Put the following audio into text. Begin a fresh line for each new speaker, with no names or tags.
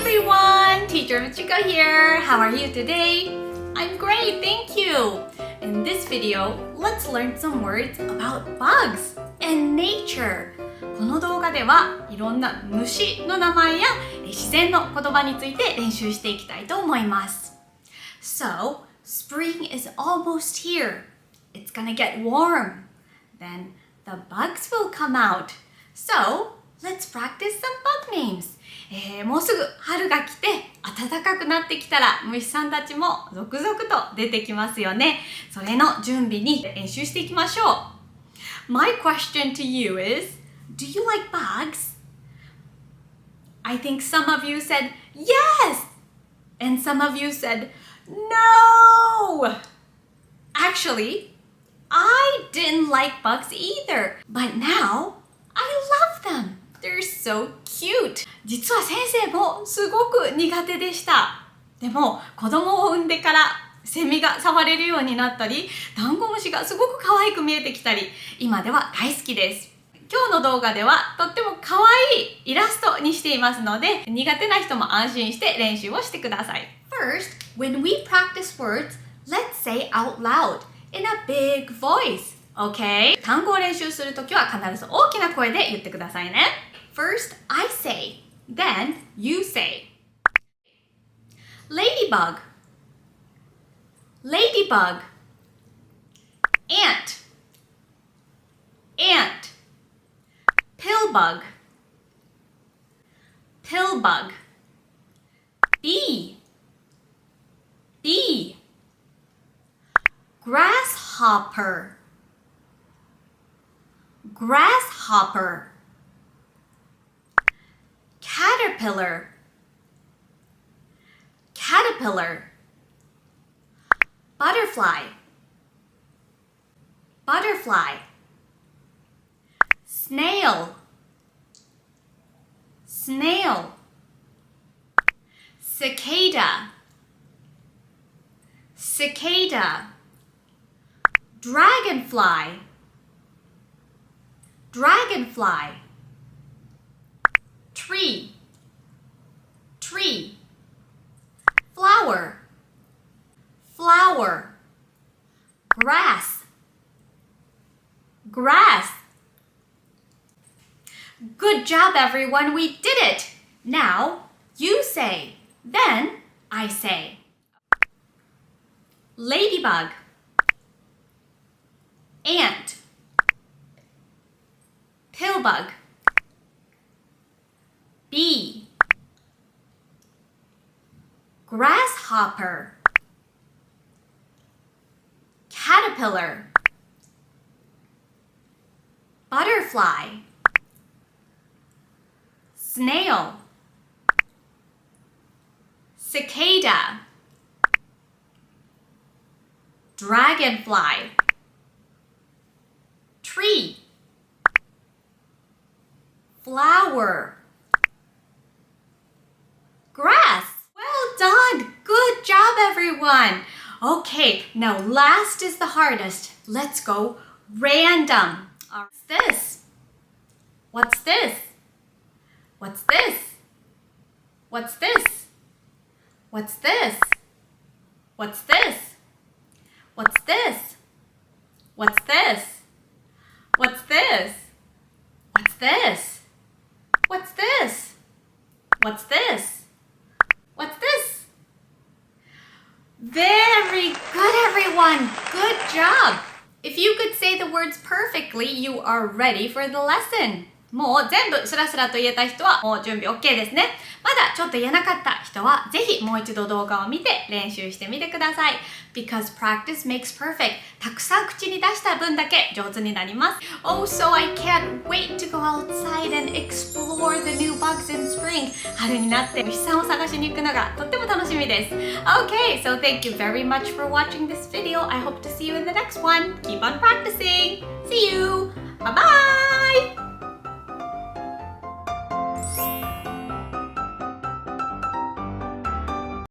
everyone! Teacher Michiko here. How are you today? I'm great, thank you. In this video, let's learn some words about bugs and nature. この動画ではいろんな虫の名前や自然の言葉について練習していきたいと思います。So, spring is almost here. It's gonna get warm. Then the bugs will come out. So, let's practice some bug names. もうすぐ春が来て暖かくなってきたら虫さんたちも続々と出てきますよね。それの準備に練習していきましょう。My question to you is, do you like bugs? I think some of you said yes, and some of you said no. Actually, I didn't like bugs either, but now I love them.They're so cute! 実は先生もすごく苦手でした。でも子供を産んでからセミが触れるようになったり、ダンゴムシがすごく可愛く見えてきたり、今では大好きです。今日の動画ではとっても可愛いイラストにしていますので、苦手な人も安心して練習をしてください。First, when we practice words, let's say out loud in a big voice.Okay? 単語を練習するときは必ず大きな声で言ってくださいね。First, I say. Then, you say. Ladybug. Ladybug. Ant. Ant. Pillbug. Pillbug. Bee. Bee. Grasshopper.Grasshopper. Caterpillar. Caterpillar. Butterfly. Butterfly. Snail. Snail. Cicada. Cicada. Dragonfly.Dragonfly. Tree. Tree. Flower. Flower. Grass. Grass. Good job, everyone. We did it. Now, you say. Then, I say. Ladybug. Ant. Pillbug. Bee. Grasshopper. Caterpillar. Butterfly. Snail. Cicada. Dragonfly. Tree. Flower. Grass. Well done. Good job, everyone. Okay, now last is the hardest. Let's go random. What's this? What's this? What's this? What's this? What's this? What's this? What's this? What's this? What's this? What's this? What's this? What's this? What's this? Very good, everyone. Good job. If you could say the words perfectly, you are ready for the lesson. もう全部スラスラと言えた人はもう準備 OK ですね。まだちょっと言えなかった人はぜひもう一度動画を見て練習してみてください。Because practice makes perfect. たくさん口に出した分だけ上手になります。Oh, so I can't wait to go outside and explore the new bugs in spring. 春になって虫さんを探しに行くのがとっても楽しみです。Okay, so thank you very much for watching this video. I hope to see you in the next one. Keep on practicing. See you. Bye-bye.